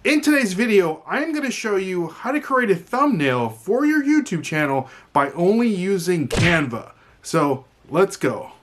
In today's video, I'm going to show you how to create a thumbnail for your YouTube channel by only using Canva. So let's go.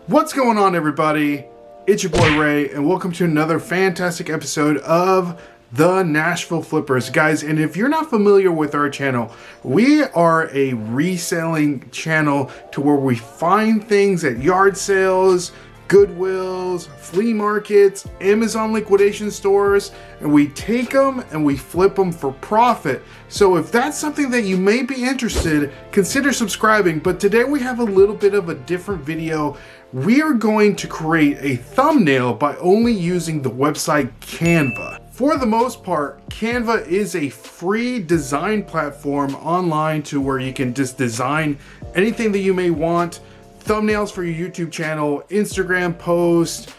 What's going on, everybody? It's your boy Ray, and welcome to another fantastic episode of the Nashville Flippers, guys. And if you're not familiar with our channel, we are a reselling channel to where we find things at yard sales, Goodwills, flea markets, Amazon liquidation stores, and we take them and we flip them for profit. So if that's something that you may be interested, consider subscribing. But today we have a little bit of a different video. We are going to create a thumbnail by only using the website Canva. For the most part, Canva is a free design platform online to where you can just design anything that you may want. Thumbnails for your YouTube channel, Instagram posts,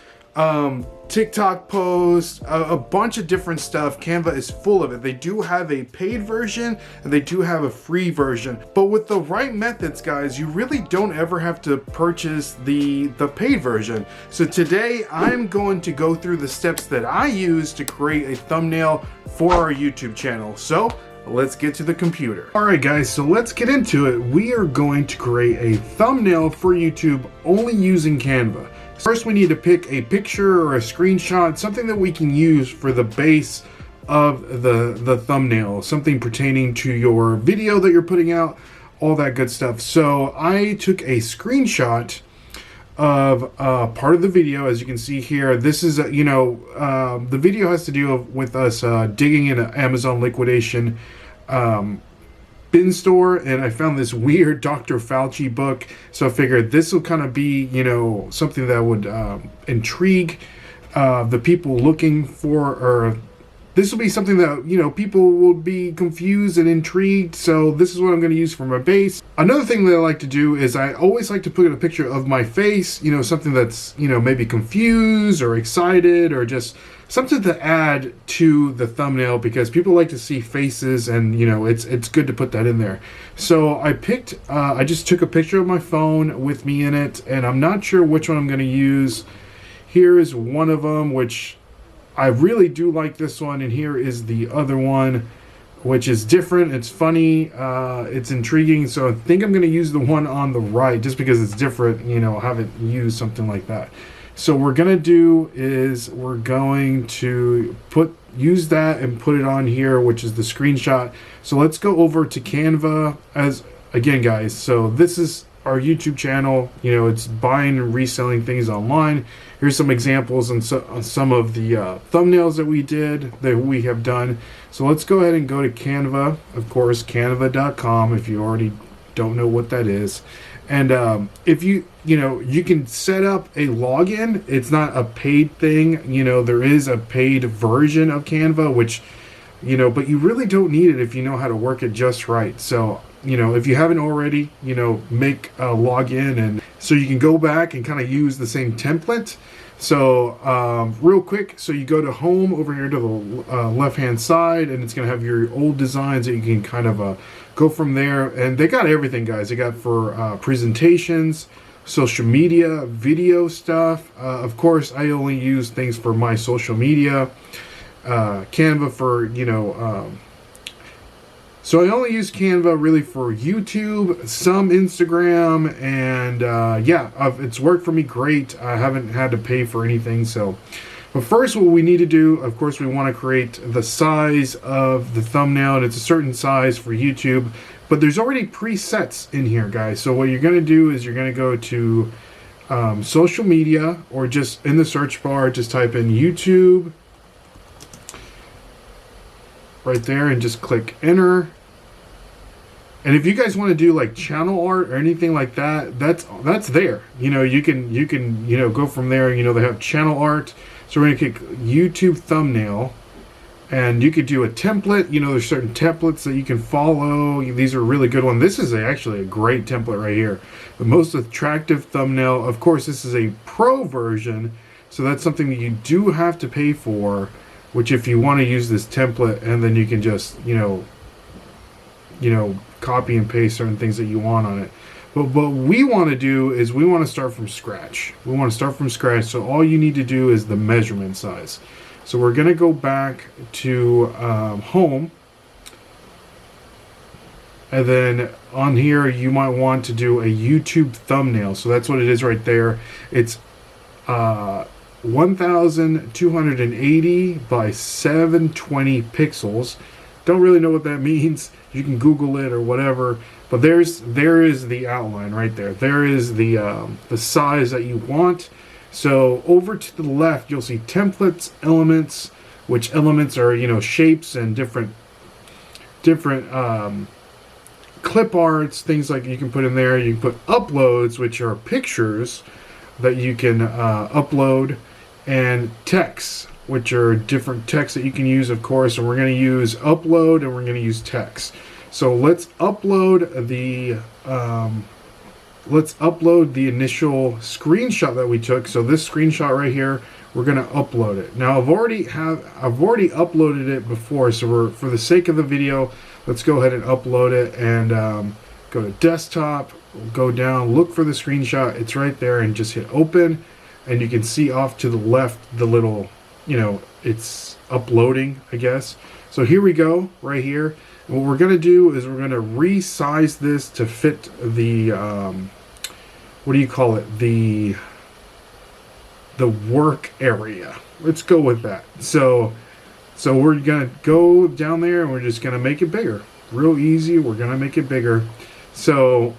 TikTok posts, a bunch of different stuff. Canva is full of it. They do have a paid version and they do have a free version. But with the right methods, guys, you really don't ever have to purchase the paid version. So today I'm going to go through the steps that I use to create a thumbnail for our YouTube channel. So let's get to the computer. All right, guys, so let's get into it. We are going to create a thumbnail for YouTube only using Canva. First, we need to pick a picture or a screenshot, something that we can use for the base of the thumbnail, something pertaining to your video that you're putting out, all that good stuff. So I took a screenshot of part of the video. As you can see here, this is, the video has to do with us digging in an Amazon liquidation bin store, and I found this weird Dr. Fauci book, so I figured this will kind of be, something that would intrigue the people looking for, or this will be something that, people will be confused and intrigued, so this is what I'm going to use for my base. Another thing that I like to do is I always like to put a picture of my face, something that's, maybe confused or excited, or just something to add to the thumbnail, because people like to see faces, and it's good to put that in there. So I just took a picture of my phone with me in it, and I'm not sure which one I'm going to use. Here is one of them, which I really do like this one, and here is the other one, which is different. It's funny, it's intriguing, so I think I'm going to use the one on the right just because it's different. I haven't used something like that. So what we're going to do is we're going to use that and put it on here, which is the screenshot. So let's go over to Canva again, guys. So this is our YouTube channel. It's buying and reselling things online. Here's some examples on some of the thumbnails that we have done. So let's go ahead and go to Canva. Of course, canva.com, if you already don't know what that is. And if you can set up a login. It's not a paid thing. There is a paid version of Canva, which, but you really don't need it if you know how to work it just right. So, if you haven't already, make a login, and so you can go back and kind of use the same template. So real quick, so you go to home over here to the left-hand side, and it's going to have your old designs that you can kind of go from there. And they got everything, guys. They got for presentations, social media, video stuff. Of course, I only use things for my social media. Canva for, so I only use Canva really for YouTube, some Instagram, and it's worked for me great. I haven't had to pay for anything. So, but first, what we need to do, of course, we want to create the size of the thumbnail, and it's a certain size for YouTube. But there's already presets in here, guys. So what you're going to do is you're going to go to social media, or just in the search bar, just type in YouTube right there and just click enter. And if you guys want to do like channel art or anything like that, that's there. You can go from there. They have channel art. So we're going to click YouTube thumbnail. And you could do a template. There's certain templates that you can follow. These are a really good one. This is actually a great template right here. The most attractive thumbnail. Of course, this is a pro version, so that's something that you do have to pay for, which if you want to use this template, and then you can just, copy and paste certain things that you want on it. But what we want to do is we want to start from scratch. We want to start from scratch. So all you need to do is the measurement size. So we're going to go back to home. And then on here, you might want to do a YouTube thumbnail. So that's what it is right there. It's 1,280 by 720 pixels. Don't really know what that means. You can Google it or whatever. But there is the outline right there. There is the size that you want. So over to the left, you'll see templates, elements, which elements are shapes and different clip arts, things like you can put in there. You can put uploads, which are pictures that you can upload, and text, which are different texts that you can use, of course. And we're going to use upload and we're going to use text. So let's upload the initial screenshot that we took. So this screenshot right here, we're going to upload it. Now I've already uploaded it before, so for the sake of the video, let's go ahead and upload it and go to desktop, go down, look for the screenshot. It's right there, and just hit open, and you can see off to the left the little, it's uploading, I guess. So here we go, right here. And what we're going to do is we're going to resize this to fit the, what do you call it? The work area. Let's go with that. So we're going to go down there and we're just going to make it bigger. Real easy. We're going to make it bigger. So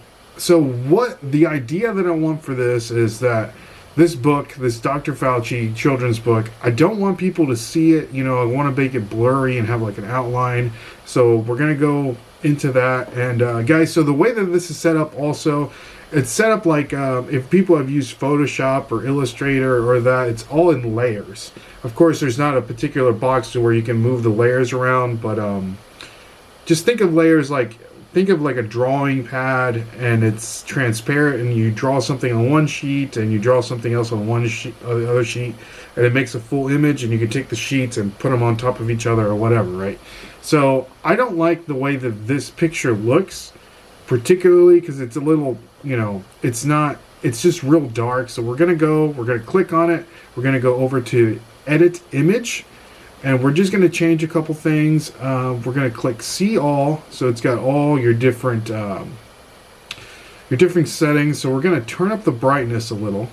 what the idea that I want for this is that this book, this Dr. Fauci children's book, I don't want people to see it. I want to make it blurry and have like an outline. So we're going to go into that. And guys, so the way that this is set up also, it's set up like if people have used Photoshop or Illustrator or that, it's all in layers. Of course, there's not a particular box to where you can move the layers around, but just think of layers like a drawing pad, and it's transparent, and you draw something on one sheet and you draw something else on the other sheet, and it makes a full image, and you can take the sheets and put them on top of each other or whatever, right? So I don't like the way that this picture looks, particularly because it's a little, it's just real dark. So we're going to click on it. We're going to go over to edit image, and we're just going to change a couple things. We're going to click see all. So it's got all your different settings. So we're going to turn up the brightness a little,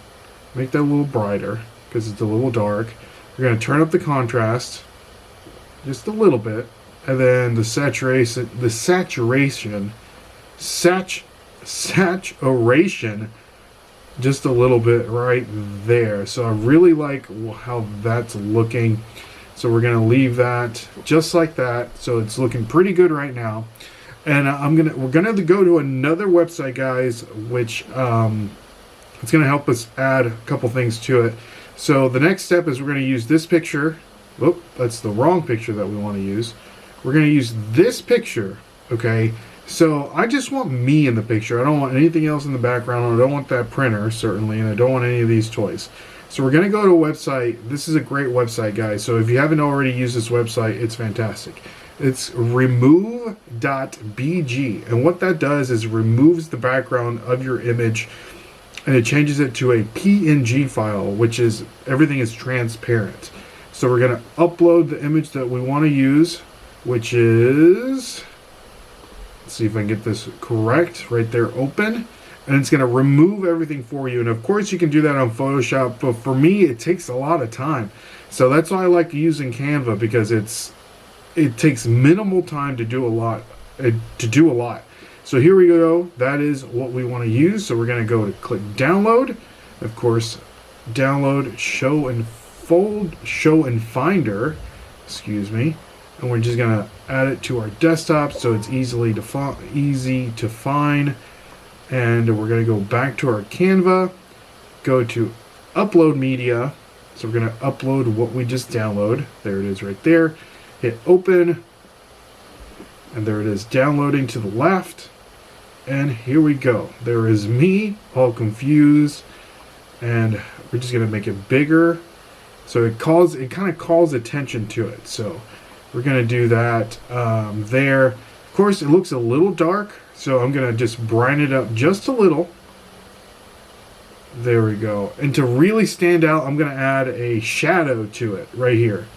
make that a little brighter because it's a little dark. We're going to turn up the contrast just a little bit, and then the saturation just a little bit right there. So I really like how that's looking. So we're going to leave that just like that. So it's looking pretty good right now. And we're going to go to another website, guys, which it's going to help us add a couple things to it. So the next step is we're going to use this picture. Whoop, that's the wrong picture that we want to use. We're going to use this picture, okay? So I just want me in the picture. I don't want anything else in the background. I don't want that printer, certainly, and I don't want any of these toys. So we're going to go to a website. This is a great website, guys. So if you haven't already used this website, it's fantastic. It's remove.bg. And what that does is removes the background of your image, and it changes it to a PNG file, which is, everything is transparent. So we're going to upload the image that we want to use, which is, let's see if I can get this correct, right there, open. And it's going to remove everything for you. And of course you can do that on Photoshop, but for me it takes a lot of time. So that's why I like using Canva, because it takes minimal time to do a lot. So here we go. That is what we want to use. So we're going to go to click download. Of course, download show and finder, excuse me. And we're just going to add it to our desktop so it's easy to find. And we're going to go back to our Canva, go to upload media. So we're going to upload what we just downloaded. There it is right there. Hit open. And there it is, downloading to the left. And here we go. There is me, all confused. And we're just going to make it bigger. So it kind of calls attention to it. So we're going to do that there. Of course, it looks a little dark, so I'm going to just brighten it up just a little. There we go. And to really stand out, I'm going to add a shadow to it right here.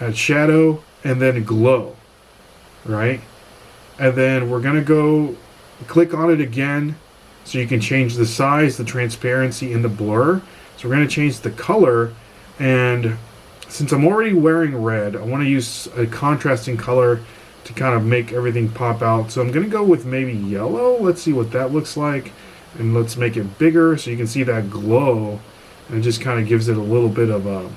Add shadow and then glow, right? And then we're going to go click on it again so you can change the size, the transparency, and the blur. So we're going to change the color, and since I'm already wearing red, I want to use a contrasting color to kind of make everything pop out. So I'm going to go with maybe yellow. Let's see what that looks like. And let's make it bigger so you can see that glow. And it just kind of gives it a little bit of a,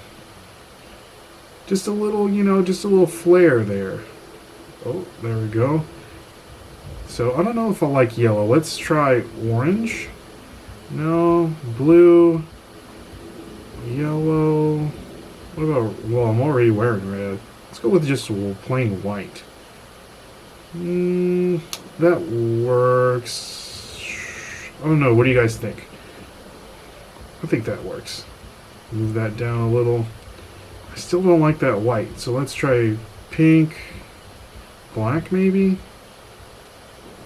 just a little, you know, just a little flare there. Oh, there we go. So I don't know if I like yellow. Let's try orange. No, blue, yellow. What about, well, I'm already wearing red. Let's go with just plain white. That works. I don't know. What do you guys think? I think that works. Move that down a little. I still don't like that white. So let's try pink. Black maybe?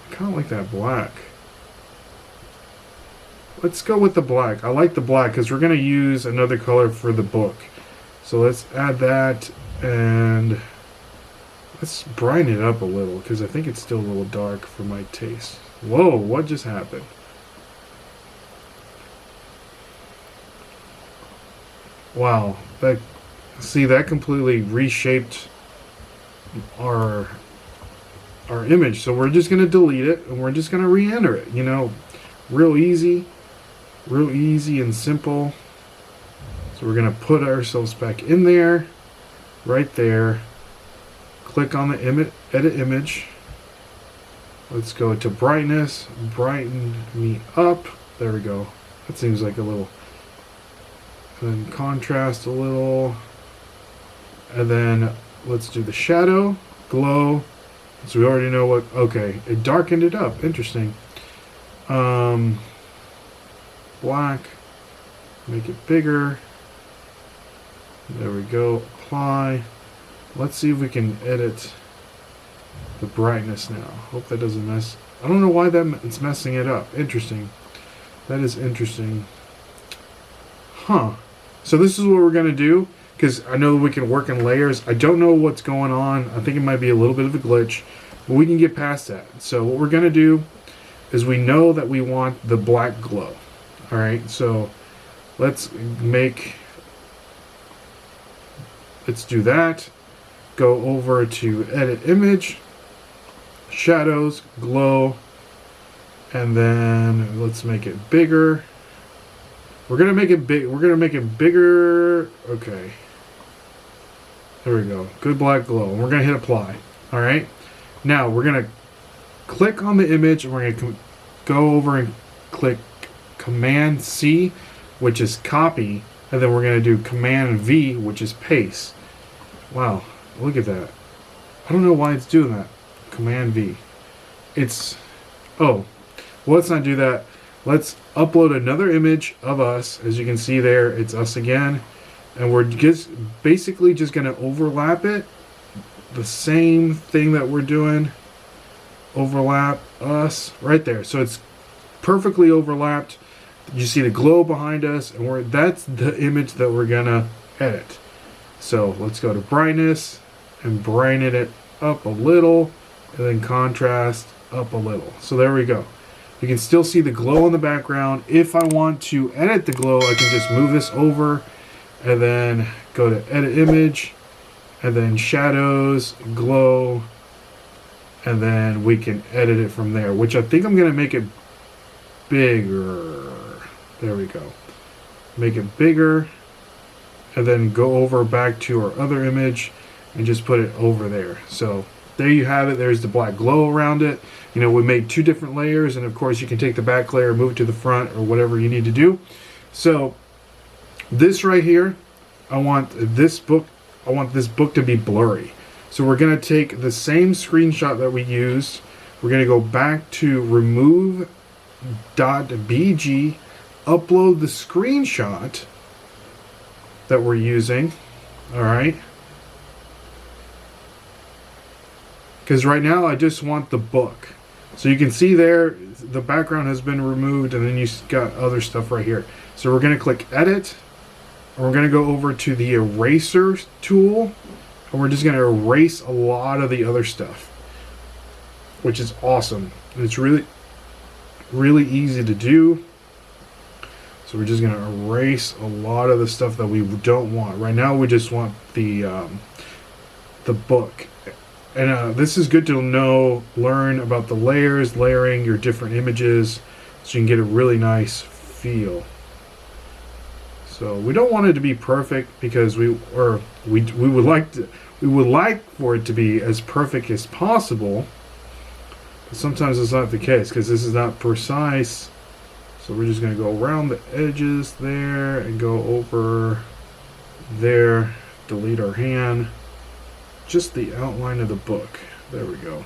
I kind of like that black. Let's go with the black. I like the black because we're going to use another color for the book. So let's add that and let's brighten it up a little because I think it's still a little dark for my taste. Whoa, what just happened? Wow, that completely reshaped our image. So we're just going to delete it and we're just going to re-enter it, you know, real easy and simple. So we're going to put ourselves back in there, right there. Click on the edit image. Let's go to brightness, brighten me up. There we go. That seems like a little. And then contrast a little. And then let's do the shadow, glow. So we already know what, okay, it darkened it up. Interesting. Black, make it bigger. There we go, apply. Let's see if we can edit the brightness now. Hope that doesn't mess. I don't know why it's messing it up. Interesting. That is interesting. Huh. So this is what we're going to do, because I know we can work in layers. I don't know what's going on. I think it might be a little bit of a glitch, but we can get past that. So what we're going to do is we know that we want the black glow. All right, so let's do that. Go over to edit image, shadows, glow, and then let's make it bigger. We're gonna make it big. We're gonna make it bigger. Okay. There we go. Good black glow. And we're gonna hit apply. All right. Now we're gonna click on the image and we're gonna go over and click Command C, which is copy, and then we're gonna do Command V, which is paste. Wow. Look at that. I don't know why it's doing that. Command V. It's, oh, well, let's not do that. Let's upload another image of us. As you can see there, it's us again. And we're just basically just going to overlap it. The same thing that we're doing. Overlap us right there. So it's perfectly overlapped. You see the glow behind us, and that's the image that we're going to edit. So let's go to brightness and brighten it up a little, and then contrast up a little. So there we go. You can still see the glow in the background. If I want to edit the glow, I can just move this over and then go to edit image and then shadows, glow, and then we can edit it from there, which I think I'm going to make it bigger. There we go. Make it bigger and then go over back to our other image and just put it over there. So there you have it. There's the black glow around it. You know, we made two different layers, and of course you can take the back layer, move it to the front, or whatever you need to do. So this right here, I want this book to be blurry. So we're going to take the same screenshot that we used. We're going to go back to remove.bg, upload the screenshot that we're using. All right. because right now I just want the book. So you can see there, the background has been removed, and then you got other stuff right here. So we're going to click edit, and we're going to go over to the eraser tool, and we're just going to erase a lot of the other stuff, which is awesome. And it's really, really easy to do. So we're just going to erase a lot of the stuff that we don't want. Right now we just want the book. And this is good to know, learn about the layers, layering your different images, so you can get a really nice feel. So we don't want it to be perfect because we would like for it to be as perfect as possible. But sometimes it's not the case because this is not precise. So we're just going to go around the edges there and go over there, delete our hand. Just the outline of the book. There we go.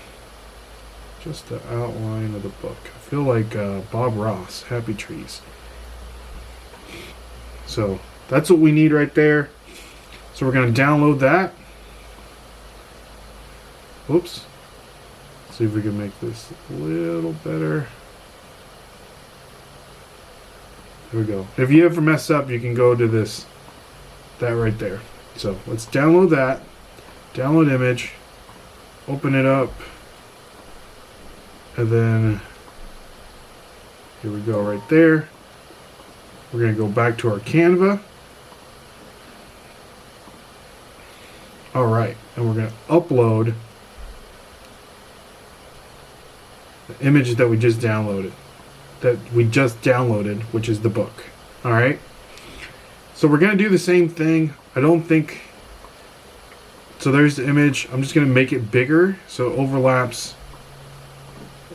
Just the outline of the book. I feel like Bob Ross, Happy Trees. So that's what we need right there. So we're going to download that. Oops. See if we can make this a little better. There we go. If you ever mess up, you can go to that right there. So let's download that. Download image. Open it up. And then here we go right there. We're going to go back to our Canva. Alright. And we're going to upload the image that we just downloaded. Which is the book. Alright. So we're going to do the same thing. I don't think... So there's the image. I'm just going to make it bigger so it overlaps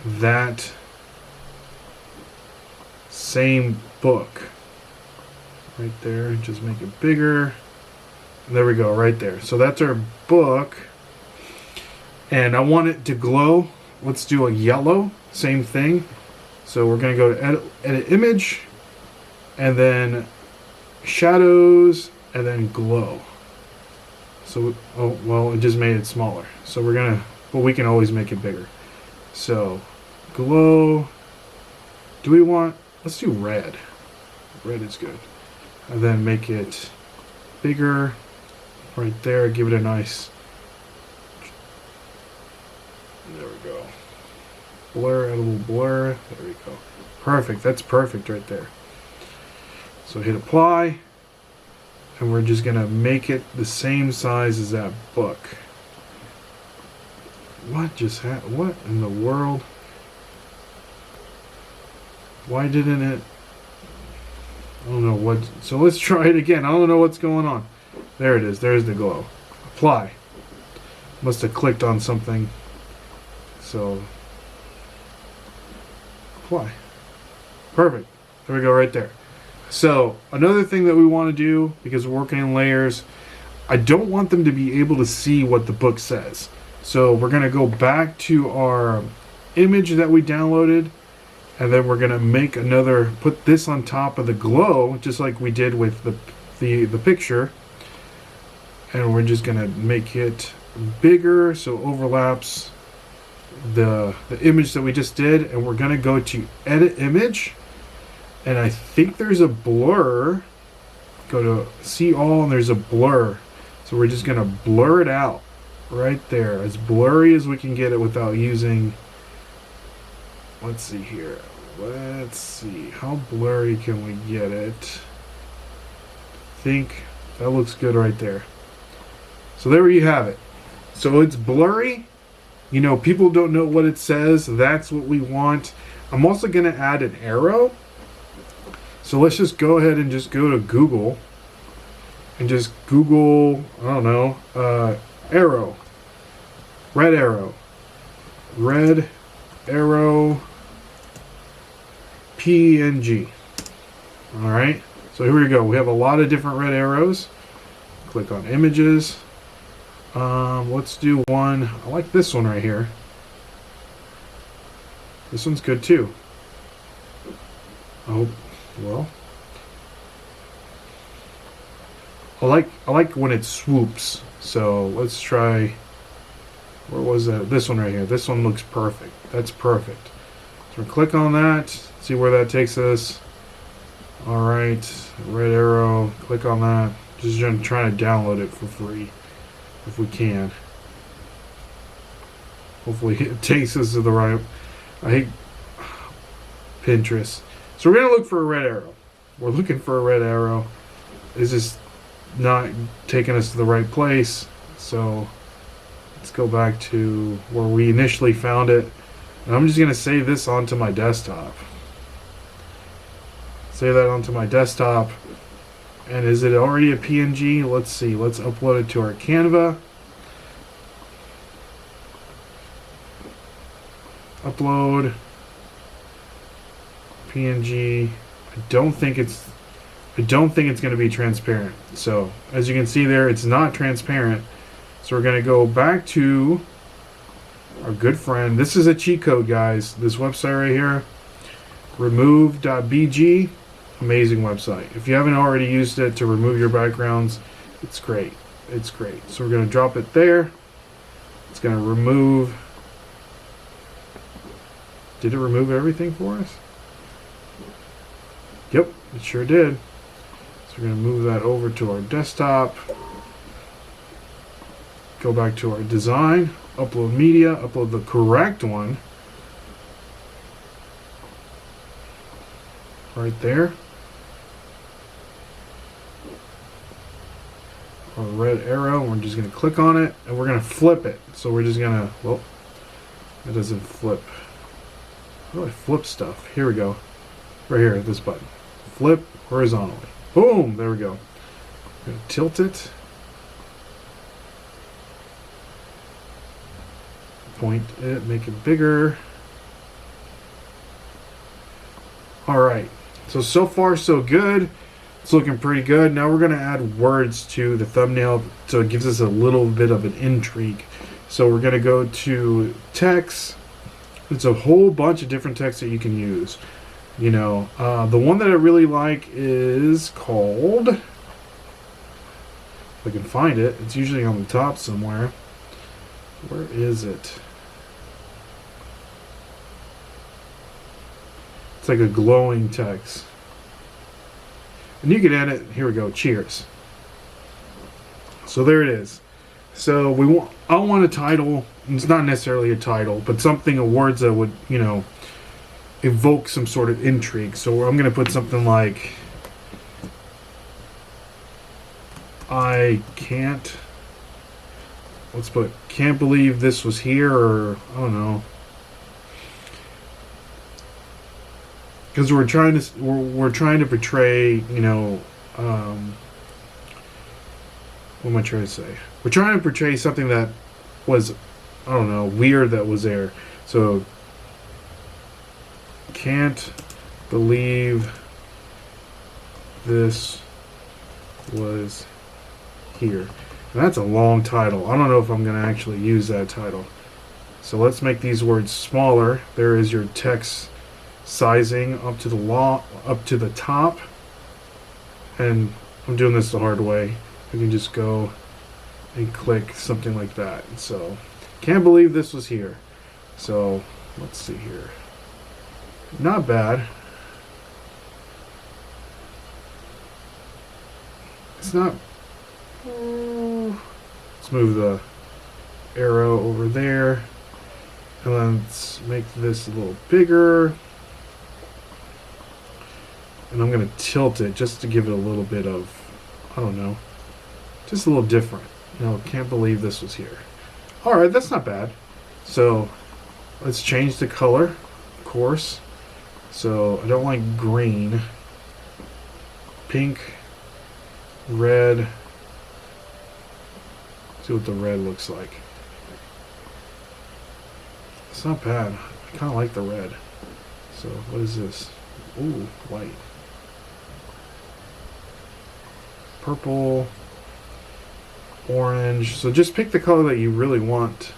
that same book. Right there. Just make it bigger. And there we go, right there. So that's our book. And I want it to glow. Let's do a yellow. Same thing. So we're going to go to edit image. And then shadows. And then glow. So, oh, well, it just made it smaller. So we're going to, but we can always make it bigger. So, glow. Do we want, let's do red. Red is good. And then make it bigger. Right there, give it a nice, there we go. Blur, add a little blur. There we go. Perfect, that's perfect right there. So hit apply. And we're just going to make it the same size as that book. What just happened? What in the world? Why didn't it? I don't know what. So let's try it again. I don't know what's going on. There it is. There's the glow. Apply. Must have clicked on something. So apply. Perfect. There we go right there. So another thing that we want to do, because we're working in layers, I don't want them to be able to see what the book says. So we're going to go back to our image that we downloaded, and then we're going to make another, put this on top of the glow, just like we did with the picture. And we're just going to make it bigger so it overlaps the image that we just did. And we're going to go to edit image. And I think there's a blur. Go to see all, and there's a blur. So we're just going to blur it out right there. As blurry as we can get it without using... Let's see here. Let's see. How blurry can we get it? I think that looks good right there. So there you have it. So it's blurry. You know, people don't know what it says. That's what we want. I'm also going to add an arrow. So let's just go ahead and just go to Google and just Google, I don't know, arrow, red arrow, PNG. All right. So here we go. We have a lot of different red arrows. Click on images. Let's do one. I like this one right here. This one's good too. Oh. Well, I like when it swoops. So let's try Where was that? This one right here. This one looks perfect. That's perfect. So click on that. See where that takes us. All right, red arrow. Click on that. Just trying to download it for free, if we can. Hopefully it takes us to the right. I hate Pinterest. So we're gonna look for a red arrow. We're looking for a red arrow. It's just not taking us to the right place. So let's go back to where we initially found it. And I'm just gonna save this onto my desktop. Save that onto my desktop. And is it already a PNG? Let's see. Let's upload it to our Canva. Upload PNG. I don't think it's going to be transparent. So as you can see there, it's not transparent. So we're going to go back to our good friend. This is a cheat code, guys. This website right here, remove.bg. Amazing website. If you haven't already used it to remove your backgrounds, it's great. It's great. So we're going to drop it there. It's going to remove. Did it remove everything for us? Yep, it sure did. So we're going to move that over to our desktop. Go back to our design. Upload media. Upload the correct one. Right there. Our red arrow. We're just going to click on it. And we're going to flip it. So we're just going to... Well, it doesn't flip. How do I flip stuff? Here we go. Right here, this button. Flip horizontally. Boom! There we go. I'm going to tilt it. Point it, make it bigger. Alright. So far so good. It's looking pretty good. Now we're going to add words to the thumbnail so it gives us a little bit of an intrigue. So we're going to go to text. It's a whole bunch of different texts that you can use. You know, the one that I really like is called, if I can find it, it's usually on the top somewhere. Where is it? It's like a glowing text. And you can add it, here we go, cheers. So there it is. So I want a title. It's not necessarily a title, but something of words that would, you know, evoke some sort of intrigue. So I'm going to put something like, I can't, let's put, can't believe this was here, or I don't know. Because we're trying to portray, you know, what am I trying to say? We're trying to portray something that was, I don't know, weird that was there. So, can't believe this was here. And that's a long title. I don't know if I'm going to actually use that title. So let's make these words smaller. There is your text sizing up to the top. And I'm doing this the hard way. I can just go and click something like that. So, can't believe this was here. So, let's see here. Not bad. It's not... Let's move the arrow over there. And let's make this a little bigger. And I'm going to tilt it just to give it a little bit of, I don't know, just a little different. You know, can't believe this was here. Alright, that's not bad. So, let's change the color, of course. So, I don't like green. Pink. Red. See what the red looks like. It's not bad. I kind of like the red. So, what is this? Ooh, white. Purple. Orange. So just pick the color that you really want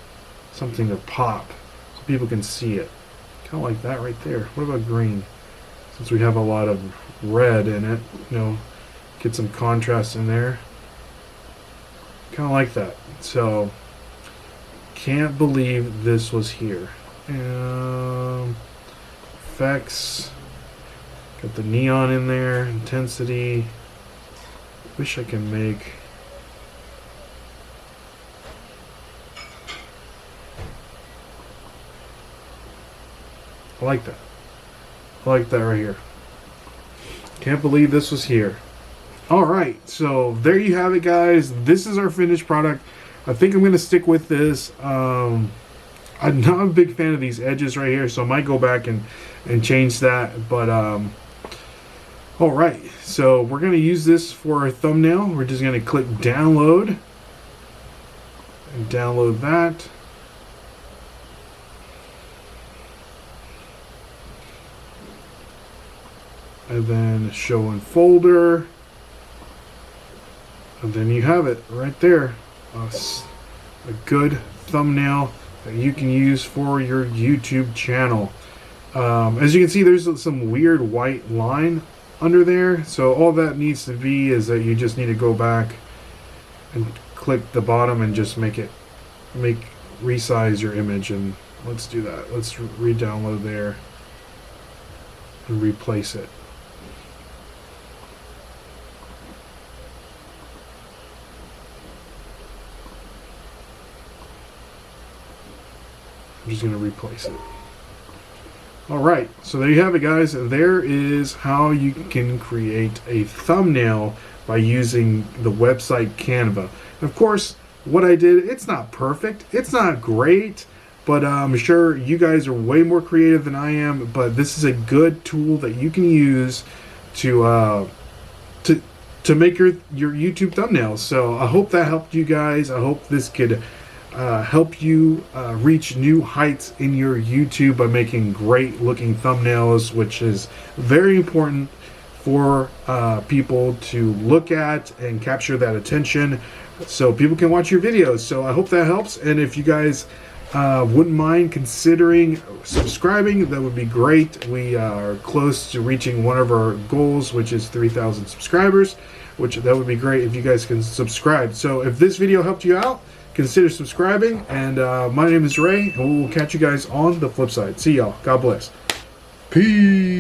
something to pop so people can see it. Kind of like that right there. What about green? Since we have a lot of red in it, you know, get some contrast in there. Kind of like that. So can't believe this was here. Effects. Got the neon in there. Intensity. Wish I can make... I like that. I like that right here. Can't believe this was here. Alright, so there you have it, guys. This is our finished product. I think I'm going to stick with this. I'm not a big fan of these edges right here, so I might go back and change that. But, alright, so we're going to use this for our thumbnail. We're just going to click download. And download that. And then show in folder. And then you have it right there. A good thumbnail that you can use for your YouTube channel. As you can see, there's some weird white line under there. So all that needs to be is that you just need to go back and click the bottom and just resize your image. And let's do that. Let's re-download there and replace it. I'm just going to replace it. Alright, so there you have it, guys. There is how you can create a thumbnail by using the website Canva. Of course, what I did, it's not perfect. It's not great, but I'm sure you guys are way more creative than I am. But this is a good tool that you can use to make your YouTube thumbnails. So I hope that helped you guys. I hope this could help you reach new heights in your YouTube by making great looking thumbnails, which is very important for people to look at and capture that attention so people can watch your videos. So I hope that helps, and if you guys wouldn't mind considering subscribing, that would be great. We are close to reaching one of our goals, which is 3,000 subscribers, which that would be great if you guys can subscribe. So if this video helped you out, consider subscribing, and my name is Ray, and we will catch you guys on the flip side. See y'all. God bless. Peace.